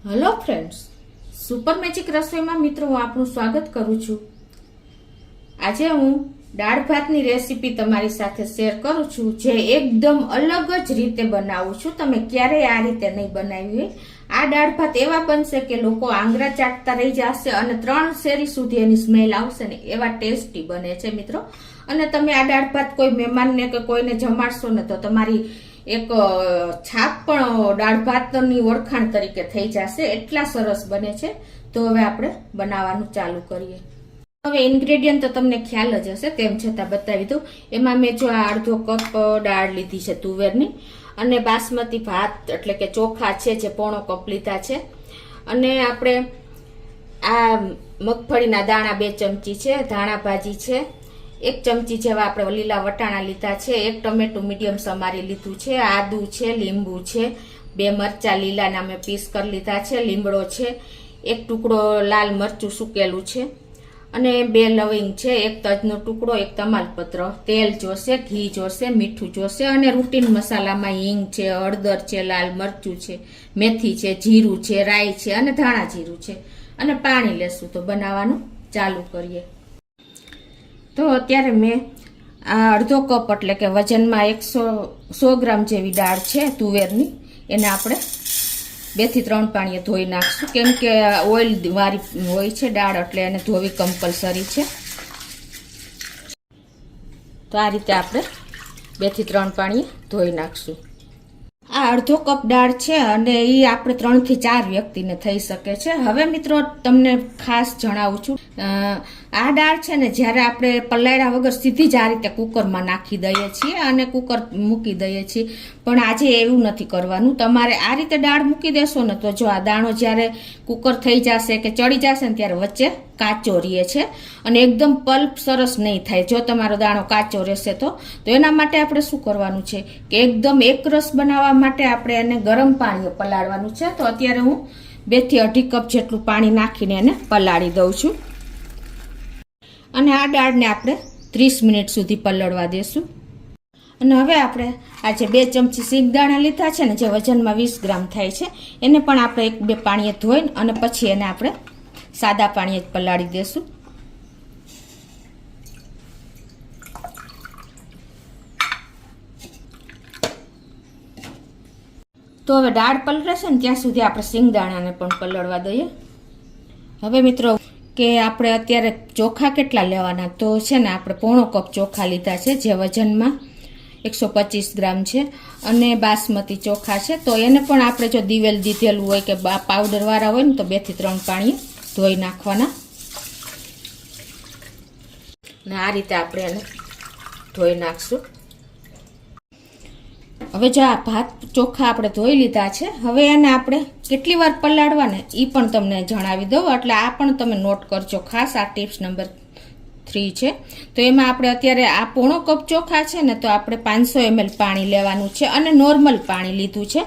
Hello friends, super magic રસોઈમાં મિત્રો હું આપનું સ્વાગત કરું છું। આજે હું દાળ ભાતની રેસીપી તમારી સાથે શેર કરું છું, જે એકદમ અલગ જ રીતે બનાવું છું। તમે ક્યારેય આ રીતે નહીં બનાવી હોય। આ દાળ ભાત એવા બનશે કે લોકો આંગળા ચાટતા રહી જશે અને 3 શેરી સુધી એની સ્મેલ આવશે ને એવા ટેસ્ટી બને છે મિત્રો। અને તમે આ દાળ ભાત કોઈ મહેમાનને કે કોઈને જમાડશો ને તો તમારી એક છાપ પણ દાળ ભાતની ઓળખાણ તરીકે થઈ જશે, એટલા સરસ બને છે। તો હવે આપણે બનાવવાનું ચાલુ કરીએ। હવે ઇન્ગ્રેડિયન્ટ તો તમને ખ્યાલ જ હશે, તેમ છતાં બતાવી દઉં। એમાં મેં જો આ અડધો કપ દાળ લીધી છે તુવેરની, અને બાસમતી ભાત એટલે કે ચોખા છે જે પોણો કપ લીધા છે, અને આપણે આ મગફળીના દાણા 2 ચમચી છે, ધાણા ભાજી છે 1 ચમચી જેવા આપણે લીલા વટાણા લીધા છે, 1 ટમેટું મીડિયમ સમારી લીધું છે, આદુ છે, લીંબુ છે, 2 મરચા લીલાના મેં પીસ કરી લીધા છે, લીમડો છે, 1 ટુકડો લાલ મરચું સૂકેલું છે, અને 2 લવિંગ છે, 1 તજનો ટુકડો, 1 તમાલપત્ર, તેલ જોશે, ઘી જોશે, મીઠું જોશે, અને રૂટીન મસાલામાં હિંગ છે, હળદર છે, લાલ મરચું છે, મેથી છે, જીરું છે, રાઈ છે અને ધાણા જીરું છે, અને પાણી લેશું। તો બનાવવાનું ચાલુ કરીએ। તો અત્યારે મેં આ અડધો કપ એટલે કે વજનમાં 100 ગ્રામ જેવી દાળ છે તુવેરની, એને આપણે 2 થી 3 પાણીએ ધોઈ નાખશું, કેમ કે ઓઇલ વાળી હોય છે દાળ, એટલે એને ધોવી કમ્પલસરી છે। તો આ રીતે આપણે 2 થી 3 પાણીએ ધોઈ નાખશું। આ અડધો કપ દાળ છે અને એ આપણે 3 થી 4 વ્યક્તિને થઈ શકે છે। હવે મિત્રો તમને ખાસ જણાવું છું, આ દાળ છે ને જ્યારે આપણે પલાળ્યા વગર સીધી જ આ રીતે કુકરમાં નાખી દઈએ છીએ અને કુકર મૂકી દઈએ છીએ, પણ આજે એવું નથી કરવાનું। તમારે આ રીતે દાળ મૂકી દેશો ને તો જો આ દાણો જ્યારે કુકર થઈ જશે કે ચડી જશે ને ત્યારે વચ્ચે કાચો રહે છે અને એકદમ પલ્પ સરસ નહીં થાય જો તમારો દાણો કાચો રહેશે તો એના માટે આપણે શું કરવાનું છે કે એકદમ એકરસ બનાવવા માટે આપણે એને ગરમ પાણીએ પલાળવાનું છે। તો અત્યારે હું 2 થી 2.5 કપ જેટલું પાણી નાખીને એને પલાળી દઉં છું, અને આ દાળને આપણે 30 મિનિટ સુધી પલળવા દેશું। અને હવે આપણે આ જે 2 ચમચી સિંગદાણા લીધા છે ને, જે વજનમાં 20 ગ્રામ થાય છે, એને પણ આપણે 1-2 પાણીએ ધોઈને અને પછી એને આપણે સાદા પાણીએ જ પલાળી દેશું। તો હવે દાળ પલળે છે ને ત્યાં સુધી આપણે સિંગદાણાને પણ પલળવા દઈએ। હવે મિત્રો કે આપણે અત્યારે ચોખા કેટલા લેવાના, તો છે ને આપણે પોણો કપ ચોખા લીધા છે, જે વજનમાં 125 ગ્રામ છે, અને બાસમતી ચોખા છે। તો એને પણ આપણે જો દિવેલ દીધેલું હોય કે પાવડર વાળા હોય ને તો 2 થી 3 પાણીએ ધોઈ નાખવાના, ને આ રીતે આપણે એને ધોઈ નાખશું। હવે જો આ ભાત ચોખા આપણે ધોઈ લીધા છે, હવે એને આપણે કેટલી વાર પલાળવાને એ પણ તમને જણાવી દઉં, એટલે આ પણ તમે નોટ કરજો ખાસ। આ ટિપ્સ નંબર 3 છે। તો એમાં આપણે અત્યારે આ પોણો કપ ચોખા છે ને, તો આપણે 500 ml પાણી લેવાનું છે, અને નોર્મલ પાણી લીધું છે,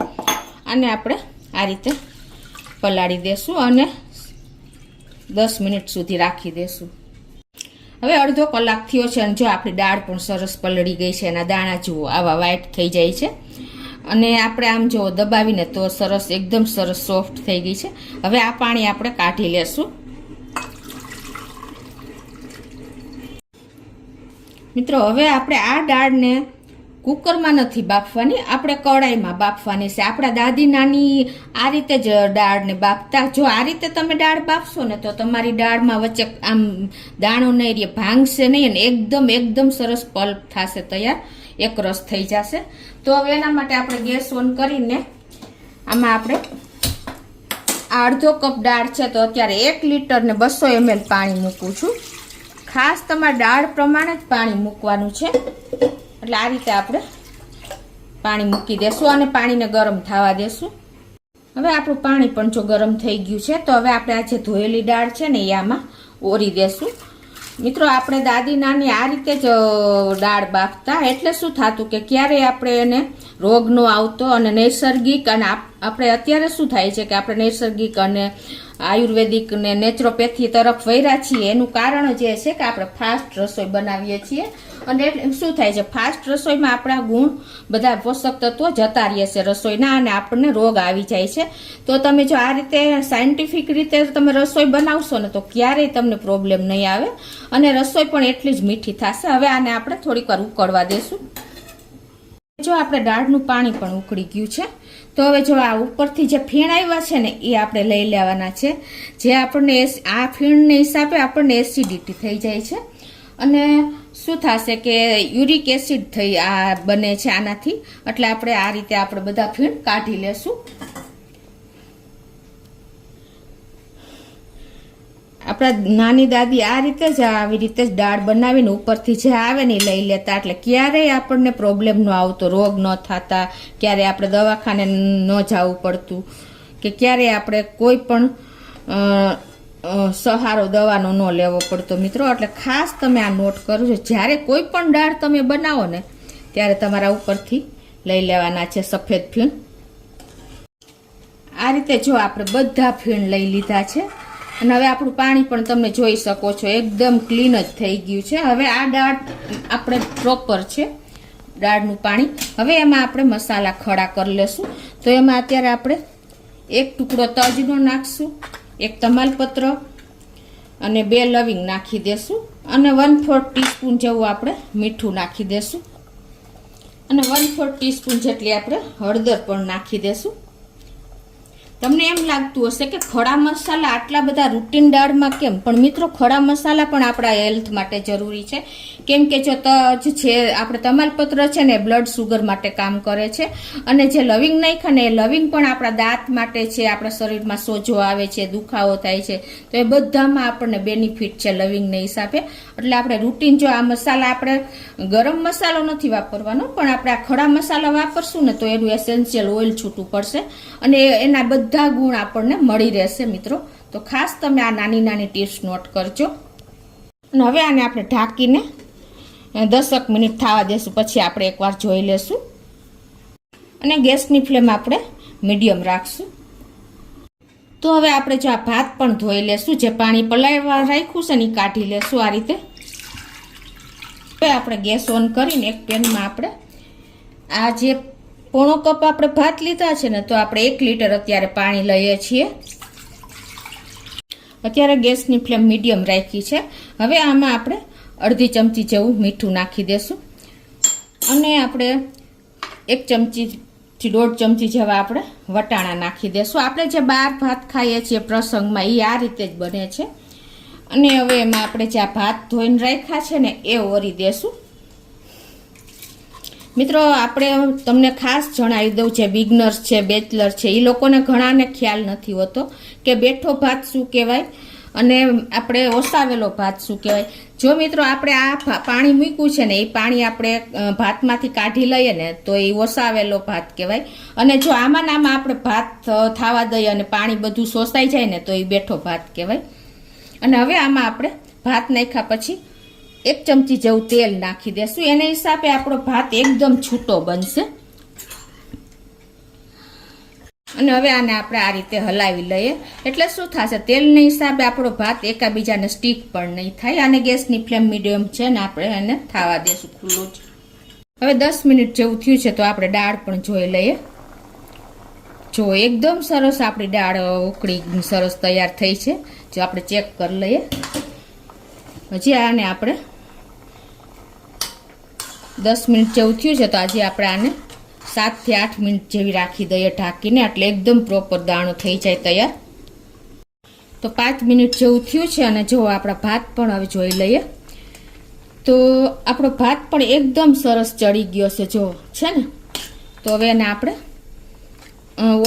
અને આપણે આ રીતે પલાળી દેશું અને 10 મિનિટ સુધી રાખી દેશું। હવે અડધો કલાક થયો છે અને જો આપણી દાળ પણ સરસ પલળી ગઈ છે, એના દાણા જુઓ આવા વ્હાઈટ થઈ જાય છે, અને આપણે આમ જો દબાવીને તો સરસ એકદમ સરસ સોફ્ટ થઈ ગઈ છે। હવે આ પાણી આપણે કાઢી લેશું। મિત્રો હવે આપણે આ દાળને કુકરમાં નથી બાફવાની, આપણે કડાઈમાં બાફવાની છે। આપણા દાદી નાની આ રીતે જ દાળને બાફતા। જો આ રીતે તમે દાળ બાફશો ને તો તમારી દાળમાં વચ્ચે આમ દાણો નહીં રહે, ભાંગશે નહીં, અને એકદમ સરસ પલ્પ થશે તૈયાર, એક રસ થઈ જશે। તો હવે એના માટે આપણે ગેસ ઓન કરીને આમાં આપણે આ અડધો કપ દાળ છે, તો અત્યારે 1 લીટર ને 200 ml પાણી મૂકું છું। ખાસ તમારે દાળ પ્રમાણે જ પાણી મૂકવાનું છે, એટલે આ રીતે આપણે પાણી મૂકી દેશું અને પાણીને ગરમ થવા દેશું। હવે આપણું પાણી પણ જો ગરમ થઈ ગયું છે, તો હવે આપણે આ જે ધોયેલી દાળ છે ને એ આમાં ઓરી દેશું। મિત્રો આપણે દાદી નાની આ રીતે જ દાળ બાફતા, એટલે શું થતું કે ક્યારેય આપણે એને રોગ ન આવતો, અને નૈસર્ગિક, અને આપણે અત્યારે શું થાય છે કે આપણે નૈસર્ગિક અને આયુર્વેદિક ને નેચરોપેથી તરફ વળ્યા છીએ, એનું કારણ જે છે કે આપણે ફાસ્ટ રસોઈ બનાવીએ છીએ અને શું થાય છે, ફાસ્ટ રસોઈમાં આપણા ગુણ બધા પોષક તત્વો જતા રહે છે રસોઈના, અને આપણને રોગ આવી જાય છે. તો તમે જો આ રીતે સાયન્ટિફિક રીતે તમે રસોઈ બનાવશો ને તો ક્યારેય તમને પ્રોબ્લેમ નહીં આવે, અને રસોઈ પણ એટલી જ મીઠી થશે. હવે આને આપણે થોડીક વાર ઉકળવા દેશું. જો આપણે દાળનું પાણી પણ ઉકળી ગયું છે, તો હવે જો આ ઉપરથી જે ફીણ આવ્યા છે ને એ આપણે લઈ લેવાના છે. જે આપણને આ ફીણને હિસાબે આપણને એસિડિટી થઈ જાય છે, અને શું થશે કે યુરિક એસિડ થઈ આ બને છે આનાથી. એટલે આપણે આ રીતે આપણે બધા ફીણ કાઢી લેશું. આપણા નાની દાદી આ રીતે જ આવી રીતે જ દાળ બનાવીને ઉપરથી જે આવે ને લઈ લેતા, એટલે ક્યારેય આપણને પ્રોબ્લેમ ન આવતો, રોગ ન થતા, ક્યારેય આપણે દવાખાને ન જવું પડતું, કે ક્યારેય આપણે કોઈ પણ સહારો દવાનો ન લેવો પડતો મિત્રો. એટલે ખાસ તમે આ નોટ કરજો, જ્યારે કોઈ પણ દાળ તમે બનાવો ને ત્યારે તમારા ઉપરથી લઈ લેવાના છે સફેદ ફીણ. આ રીતે જો આપણે બધા ફીણ લઈ લીધા છે, અને હવે આપણું પાણી પણ તમે જોઈ શકો છો એકદમ ક્લીન જ થઈ ગયું છે. હવે આ દાળ આપણે પ્રોપર છે દાળનું પાણી. હવે એમાં આપણે મસાલા ખડા કરી લેશું. તો એમાં અત્યારે આપણે એક ટુકડો તજનો નાખશું, એક તમાલપત્ર અને 2 લવિંગ નાખી દેશું, અને 1/4 ટીસ્પૂન જેવું આપણે મીઠું નાખી દેશું, અને 1/4 ટીસ્પૂન જેટલી આપણે હળદર પણ નાખી દેશું. તમને એમ લાગતું હશે કે ખડા મસાલા આટલા બધા રૂટીન દાળમાં કેમ, પણ મિત્રો ખડા મસાલા પણ આપણા હેલ્થ માટે જરૂરી છે. કેમ કે જો તજ છે, આપણે તમાલપત્ર છે ને બ્લડ સુગર માટે કામ કરે છે, અને જે લવિંગ નાખ્યા ને એ લવિંગ પણ આપણા દાંત માટે છે, આપણા શરીરમાં સોજો આવે છે, દુખાવો થાય છે, તો એ બધામાં આપણને બેનિફિટ છે લવિંગને હિસાબે. એટલે આપણે રૂટીન જો આ મસાલા આપણે ગરમ મસાલો નથી વાપરવાનો, પણ આપણે આ ખડા મસાલા વાપરશું ને તો એનું એસેન્શિયલ ઓઇલ છૂટું પડશે, અને એના બધા ગુણ આપણને મળી રહેશે મિત્રો. તો ખાસ તમે આ નાની નાની ટિપ્સ નોટ કરજો. અને હવે આને આપણે ઢાંકીને 10 મિનિટ થવા દેશું, પછી આપણે એકવાર જોઈ લેશું. અને ગેસની ફ્લેમ આપણે મીડિયમ રાખશું. તો હવે આપણે જો આ ભાત પણ ધોઈ લેશું, જે પાણી પલાળવા રાખ્યું છે ને એ કાઢી લેશું આ રીતે. હવે આપણે ગેસ ઓન કરીને એક પેનમાં આપણે આ જે પોણો કપ આપણે ભાત લીધા છે ને, તો આપણે 1 લીટર અત્યારે પાણી લઈએ છીએ. અત્યારે ગેસની ફ્લેમ મીડિયમ રાખી છે. હવે આમાં આપણે અડધી ચમચી જેવું મીઠું નાખી દેશું, અને આપણે 1 ચમચીથી 1.5 ચમચી જેવા આપણે વટાણા નાખી દેશું. આપણે જે બહાર ભાત ખાઈએ છીએ પ્રસંગમાં એ આ રીતે જ બને છે. અને હવે એમાં આપણે જે આ ભાત ધોઈને રાખ્યા છે ને એ ઓરી દેશું. મિત્રો આપણે તમને ખાસ જણાવી દઉં, જે બિગનર્સ છે, બેચલર છે, એ લોકોને ઘણાને ખ્યાલ નથી હોતો કે બેઠો ભાત શું કહેવાય અને આપણે ઓસાવેલો ભાત શું કહેવાય. જો મિત્રો આપણે આ પાણી મૂક્યું છે ને એ પાણી આપણે ભાતમાંથી કાઢી લઈએ ને તો એ ઓસાવેલો ભાત કહેવાય, અને જો આમાં આપણે ભાત થવા દઈએ અને પાણી બધું શોષાઈ જાય ને તો એ બેઠો ભાત કહેવાય. અને હવે આમાં આપણે ભાત નાખ્યા પછી 1 ચમચી જેવું તેલ નાખી દેશું. એના હિસાબે આપણો ભાત એકદમ છૂટો બનશે. અને હવે આને આપણે આ રીતે હલાવી લઈએ, એટલે શું થશે, તેલના હિસાબે આપણો ભાત એકાબીજાને સ્ટીક પણ નહીં થાય. અને ગેસની ફ્લેમ મીડિયમ છે ને આપણે એને થવા દેશું ખુલ્લું જ. હવે 10 મિનિટ જેવું થયું છે, તો આપણે દાળ પણ જોઈ લઈએ. જો એકદમ સરસ આપણી દાળ ઉકળી સરસ તૈયાર થઈ છે. જો આપણે ચેક કરી લઈએ. હજી આને આપણે 10 મિનિટ જેવું થયું છે, તો આજે આપણે આને 7 થી 8 મિનિટ જેવી રાખી દઈએ ઢાંકીને, એટલે એકદમ પ્રોપર દાણો થઈ જાય તૈયાર. તો 5 મિનિટ જેવું થયું છે, અને જો આપણા ભાત પણ હવે જોઈ લઈએ. તો આપણો ભાત પણ એકદમ સરસ ચડી ગયો છે, જો છે ને. તો હવે એને આપણે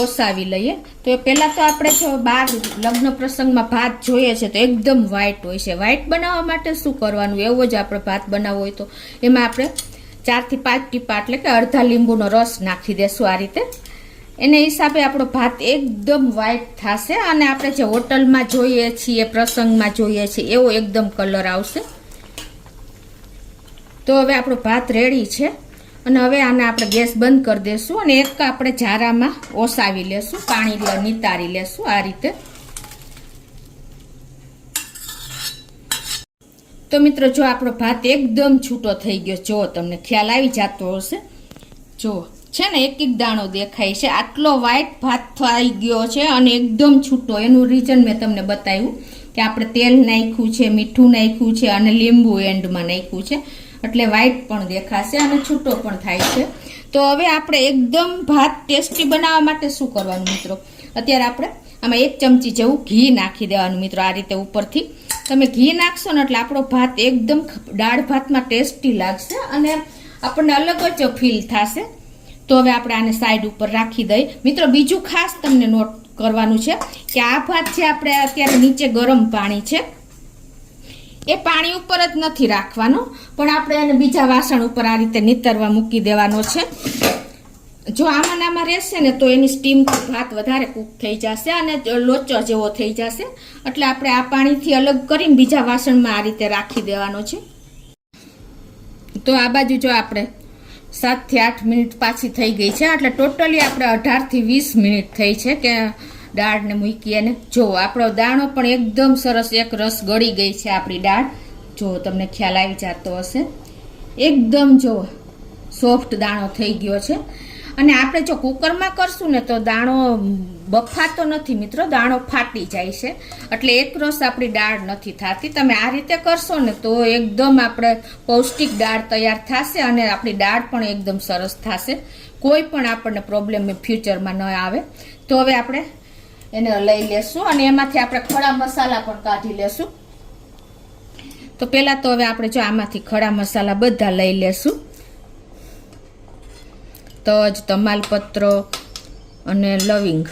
ઓસાવી લઈએ. તો પહેલાં તો આપણે જો બહાર લગ્ન પ્રસંગમાં ભાત જોઈએ છે તો એકદમ વ્હાઈટ હોય છે. વ્હાઈટ બનાવવા માટે શું કરવાનું, એવો જ આપણે ભાત બનાવવો હોય તો એમાં આપણે 4 થી 5 ટીપા એટલે કે અડધા લીંબુનો રસ નાખી દેશું આ રીતે. એને હિસાબે આપણો ભાત એકદમ વ્હાઈટ થશે, અને આપણે જે હોટલમાં જોઈએ છીએ, પ્રસંગમાં જોઈએ છીએ એવો એકદમ કલર આવશે. તો હવે આપણો ભાત રેડી છે, અને હવે આને આપણે ગેસ બંધ કરી દેશું, અને એક આપણે ઝારામાં ઓસાવી લેશું, પાણી નિતારી લેશું આ રીતે. તો મિત્રો જો આપણો ભાત એકદમ છૂટો થઈ ગયો, જો તમને ખ્યાલ આવી જતો હશે, જો છે ને એક એક દાણો દેખાય છે, આટલો વ્હાઈટ ભાત થઈ ગયો છે અને એકદમ છૂટો. એનું રીઝન મેં તમને બતાવ્યું કે આપણે તેલ નાખ્યું છે, મીઠું નાખ્યું છે અને લીંબુ એન્ડમાં નાખ્યું છે, એટલે વ્હાઈટ પણ દેખાશે અને છૂટો પણ થાય છે. તો હવે આપણે એકદમ ભાત ટેસ્ટી બનાવવા માટે શું કરવાનું મિત્રો, અત્યારે આપણે આમાં 1 ચમચી જેવું ઘી નાખી દેવાનું મિત્રો. આ રીતે ઉપરથી તમે ઘી નાખશો ને એટલે આપણો ભાત એકદમ દાળ ભાતમાં ટેસ્ટી લાગશે અને આપણને અલગ જ ફીલ થશે. તો હવે આપણે આને સાઈડ ઉપર રાખી દઈએ મિત્રો. બીજું ખાસ તમને નોટ કરવાનું છે કે આ ભાત છે આપણે અત્યારે નીચે ગરમ પાણી છે, એ પાણી ઉપર જ નથી રાખવાનો, પણ આપણે એને બીજા વાસણ ઉપર આ રીતે નીતરવા મૂકી દેવાનો છે. જો આમાં આમાં રહેશે ને તો એની સ્ટીમ ભાત વધારે કૂક થઈ જશે અને લોચો જેવો થઈ જશે, એટલે આપણે આ પાણીથી અલગ કરીને બીજા વાસણમાં આ રીતે રાખી દેવાનો છે. તો આ બાજુ જો આપણે 7 થી 8 મિનિટ પાછી થઈ ગઈ છે, એટલે ટોટલી આપણે 18 થી 20 મિનિટ થઈ છે કે દાળને મૂકી. અને જો આપણો દાણો પણ એકદમ સરસ એક રસ ગળી ગઈ છે આપણી દાળ, જો તમને ખ્યાલ આવી જતો હશે, એકદમ જો સોફ્ટ દાણો થઈ ગયો છે. અને આપણે જો કુકરમાં કરશું ને તો દાણો બફાતો નથી મિત્રો, દાણો ફાટી જાય છે, એટલે એક રસ આપણી દાળ નથી થતી. તમે આ રીતે કરશો ને તો એકદમ આપણે પૌષ્ટિક દાળ તૈયાર થશે અને આપણી દાળ પણ એકદમ સરસ થશે, કોઈ પણ આપણને પ્રોબ્લેમ ફ્યુચરમાં ન આવે. તો હવે આપણે એને લઈ લેશું અને એમાંથી આપણે ખડા મસાલા પણ કાઢી લેશું. તો પહેલાં તો હવે આપણે જો આમાંથી ખડા મસાલા બધા લઈ લેશું, તજ, તમાલપત્ર અને લવિંગ.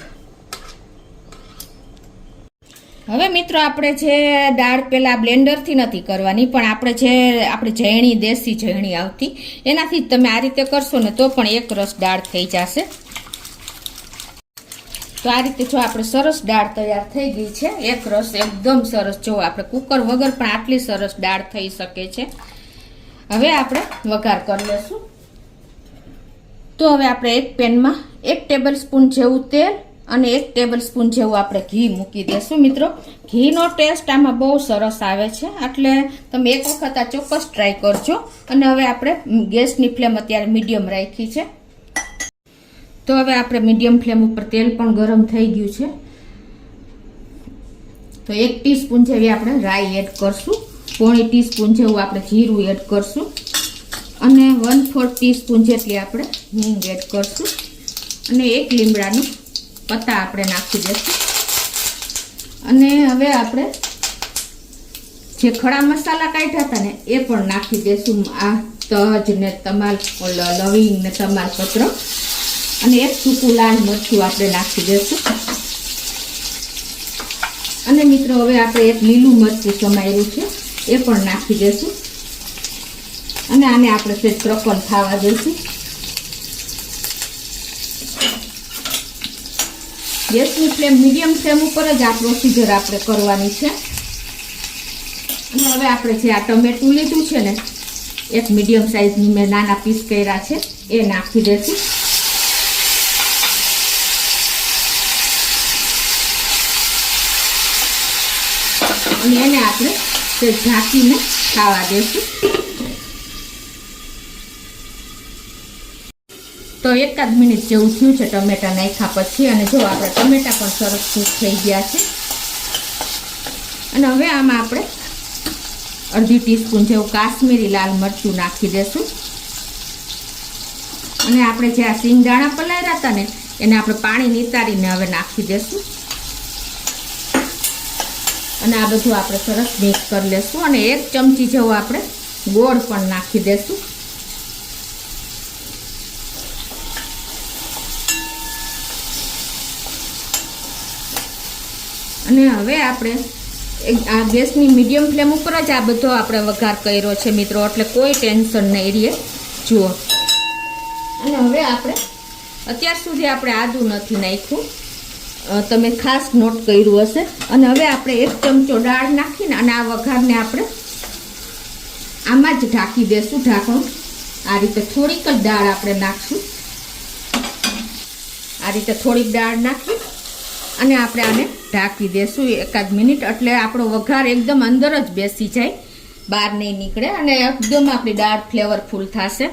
હવે મિત્રો આપણે જે દાળ પેલા બ્લેન્ડરથી નથી કરવાની, પણ આપણે ઝેણી દેશી ઝેણી આવતી એનાથી જ તમે આ રીતે કરશો ને તો પણ એક રસ દાળ થઈ જશે. તો આ રીતે જો આપણે સરસ દાળ તૈયાર થઈ ગઈ છે, એક રસ એકદમ સરસ. જો આપણે કુકર વગર પણ આટલી સરસ દાળ થઈ શકે છે. હવે આપણે વઘાર કરી લેશું. તો હવે આપણે એક પેનમાં 1 ટેબલ સ્પૂન જેવું તેલ અને 1 ટેબલ સ્પૂન જેવું આપણે ઘી મૂકી દેશું મિત્રો. ઘીનો ટેસ્ટ આમાં બહુ સરસ આવે છે, એટલે તમે એક વખત આ ચોક્કસ ટ્રાય કરજો. અને હવે આપણે ગેસની ફ્લેમ અત્યારે મીડિયમ રાખી છે. તો હવે આપણે મીડિયમ ફ્લેમ ઉપર તેલ પણ ગરમ થઈ ગયું છે, તો 1 ટીસ્પૂન જેવી આપણે રાઈ એડ કરશું, 1/4 ટીસ્પૂન જેવું આપણે જીરું એડ કરશું અને 1/4 ટીસ્પૂન જેટલી આપણે હિંગ એડ કરશું અને 1 લીમડાનું પત્તા આપણે નાખી દઈશું. અને હવે આપણે જે ખડા મસાલા કાઢ્યા હતા ને એ પણ નાખી દઈશું. આ તજ ને લવિંગ ને તમાલપત્ર અને 1 સૂકું લાલ મરચું આપણે નાખી દઈશું. અને મિત્રો હવે આપણે 1 લીલું મરચું સમાયેલું છે એ પણ નાખી દઈશું અને આને આપણે સેજ ક્રકલ થવા દઈશું. ગેસની ફ્લેમ મીડિયમ ફ્લેમ ઉપર જ આ પ્રોસીજર આપણે કરવાની છે. અને હવે આપણે જે આ ટમેટું લીધું છે ને, 1 મીડિયમ સાઇઝની મેં નાના પીસ કર્યા છે એ નાખી દઈશું. અને એને આપણે તે ઢાંકીને ખાવા દઈશું. તો 1 મિનિટ જેવું થયું છે ટમેટા નાખ્યા પછી, અને જો આપણે ટમેટા પણ સરસ કૂક થઈ ગયા છે. અને હવે આમાં આપણે 1/2 ટીસ્પૂન જેવું કાશ્મીરી લાલ મરચું નાખી દઈશું. અને આપણે જે આ સિંગદાણા પલાળ્યા હતા ને એને આપણે પાણી નિતારીને હવે નાખી દઈશું. અને આ બધું આપણે સરસ મિક્સ કરી લેશું. અને 1 ચમચી જેવો આપણે ગોળ પણ નાખી દઈશું. અને હવે આપણે આ ગેસની મીડિયમ ફ્લેમ ઉપર જ આ બધો આપણે વઘાર કર્યો છે મિત્રો, એટલે કોઈ ટેન્શન નહીં રહે. જુઓ, અને હવે આપણે અત્યાર સુધી આપણે આદું નથી નાખ્યું, તમે ખાસ નોટ કર્યું હશે. અને હવે આપણે 1 ચમચો દાળ નાખીને અને આ વઘારને આપણે આમાં જ ઢાંકી દઈશું, ઢાંકણું. આ રીતે થોડીક જ દાળ આપણે નાખશું. આ રીતે થોડીક દાળ નાખી અને આપણે આને ઢાંકી દઈશું 1 મિનિટ, એટલે આપણો વઘાર એકદમ અંદર જ બેસી જાય. બહાર નહીં નીકળે અને એકદમ આપણી દાળ ફ્લેવરફુલ થશે.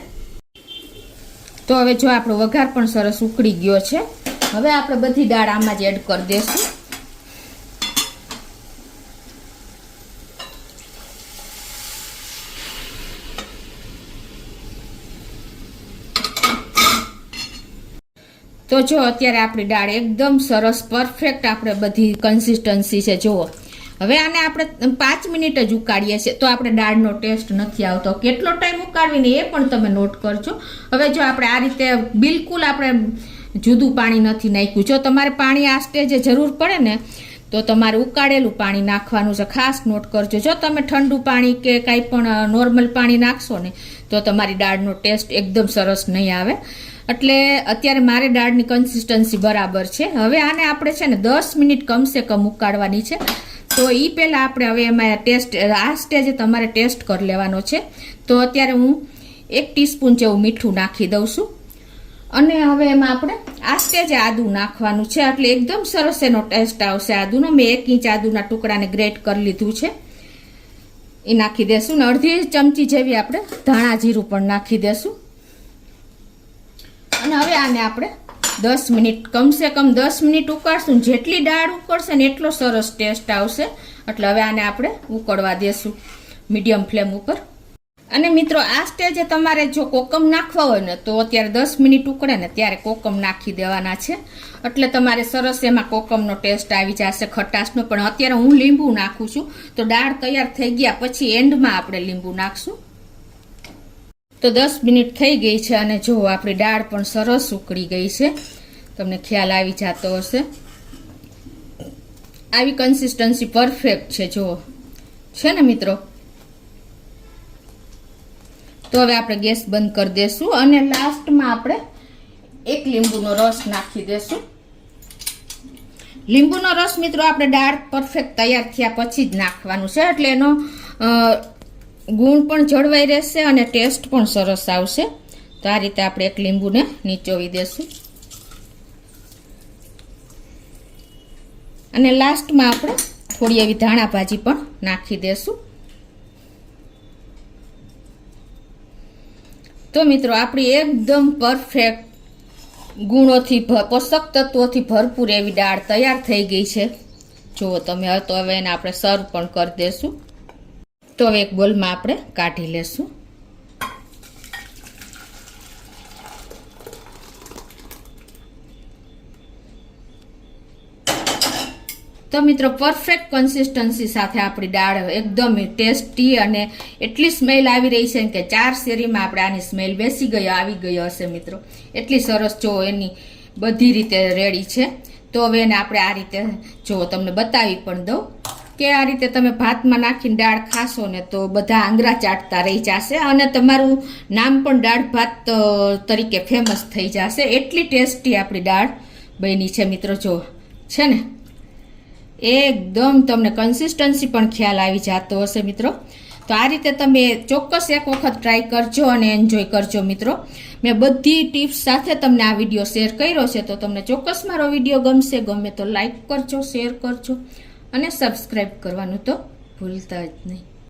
તો હવે જો આપણો વઘાર પણ સરસ ઉકળી ગયો છે. હવે આપણે બધી દાળ આમાં જ એડ કરી દઈશું. તો જો અત્યારે આપણી દાળ એકદમ સરસ પરફેક્ટ આપણે બધી કન્સિસ્ટન્સી છે. જુઓ હવે આને આપણે 5 મિનિટ જ ઉકાળીએ છીએ તો આપણે દાળનો ટેસ્ટ નથી આવતો. કેટલો ટાઈમ ઉકાળવીને એ પણ તમે નોટ કરજો. હવે જો આપણે આ રીતે બિલકુલ આપણે જુદું પાણી નથી નાખ્યું. જો તમારે પાણી આ સ્ટેજે જરૂર પડે ને તો તમારે ઉકાળેલું પાણી નાખવાનું છે. ખાસ નોટ કરજો. જો તમે ઠંડુ પાણી કે કાંઈ પણ નોર્મલ પાણી નાખશો ને તો તમારી દાળનો ટેસ્ટ એકદમ સરસ નહીં આવે. એટલે અત્યારે મારે દાળની કન્સિસ્ટન્સી બરાબર છે. હવે આને આપણે છે ને 10 મિનિટ કમસે કમ ઉકાળવાની છે. તો એ પહેલાં આપણે હવે એમાં ટેસ્ટ આ સ્ટેજે તમારે ટેસ્ટ કરી લેવાનો છે. તો અત્યારે હું 1 ટીસ્પૂન જેવું મીઠું નાખી દઉં છું. અને હવે એમાં આપણે આ સ્ટેજે આદું નાખવાનું છે. એટલે એકદમ સરસ એનો ટેસ્ટ આવશે આદુનો. મેં 1 ઇંચ આદુના ટુકડાને ગ્રેટ કરી લીધું છે, એ નાખી દેશું. ને અડધી ચમચી જેવી આપણે ધાણા જીરું પણ નાખી દેશું. અને હવે આને આપણે 10 મિનિટ કમસે કમ 10 મિનિટ ઉકાળશું. જેટલી દાળ ઉકળશે ને એટલો સરસ ટેસ્ટ આવશે. એટલે હવે આને આપણે ઉકળવા દેશું મીડિયમ ફ્લેમ ઉપર. અને મિત્રો આ સ્ટેજે તમારે જો કોકમ નાખવા હોય ને તો અત્યારે 10 મિનિટ ઉકળે ને ત્યારે કોકમ નાખી દેવાના છે. એટલે તમારે સરસ એમાં કોકમનો ટેસ્ટ આવી જશે, ખટાશનો. પણ અત્યારે હું લીંબુ નાખું છું. તો દાળ તૈયાર થઈ ગયા પછી એન્ડમાં આપણે લીંબુ નાખશું. તો 10 મિનિટ થઈ ગઈ છે અને જો આપણી દાળ પણ સરસ ઉકળી ગઈ છે. તમને ખ્યાલ આવી જતો હશે. આવી કન્સિસ્ટન્સી પરફેક્ટ છે. જુઓ છે ને મિત્રો. તો હવે આપણે ગેસ બંધ કરી દેશું અને લાસ્ટમાં આપણે 1 લીંબુનો રસ નાખી દેશું. લીંબુનો રસ મિત્રો આપણે દાળ પરફેક્ટ તૈયાર થયા પછી જ નાખવાનું છે. એટલે એનો ગુણ પણ જળવાઈ રહેશે અને ટેસ્ટ પણ સરસ આવશે. તો આ રીતે આપણે 1 લીંબુને નીચોવી દેશું. અને લાસ્ટમાં આપણે થોડી એવી ધાણા ભાજી પણ નાખી દેશું. તો મિત્રો આપણી એકદમ પરફેક્ટ ગુણોથી પોષક તત્વોથી ભરપૂર એવી દાળ તૈયાર થઈ ગઈ છે. જુઓ તમે. તો હવે એને આપણે સર્વ પણ કરી દેશું. તો હવે એક બોલમાં આપણે કાઢી લેશું. તો મિત્રો પરફેક્ટ કન્સિસ્ટન્સી સાથે આપણી દાળ એકદમ ટેસ્ટી અને એટલી સ્મેલ આવી રહી છે કે 4 શેરીમાં આપણે આની સ્મેલ બેસી આવી ગયો હશે મિત્રો. એટલી સરસ જો એની બધી રીતે રેડી છે. તો હવે એને આપણે આ રીતે જો તમને બતાવી પણ દઉં કે આ રીતે તમે ભાતમાં નાખીને દાળ ખાશો ને તો બધા આંગળા ચાટતા રહી જશે અને તમારું નામ પણ દાળ ભાત તરીકે ફેમસ થઈ જશે. એટલી ટેસ્ટી આપણી દાળ બની છે મિત્રો. જો છે ને એકદમ તમને કન્સિસ્ટન્સી પણ ખ્યાલ આવી જતો હશે મિત્રો. તો આ રીતે તમે ચોક્કસ એક વખત ટ્રાય કરજો અને એન્જોય કરજો મિત્રો. મેં બધી ટિપ્સ સાથે તમને આ વિડીયો શેર કર્યો છે. તો તમને ચોક્કસ મારો વિડીયો ગમશે. ગમે તો લાઈક કરજો, શેર કરજો અને સબસ્ક્રાઈબ કરવાનું તો ભૂલતા જ નહીં.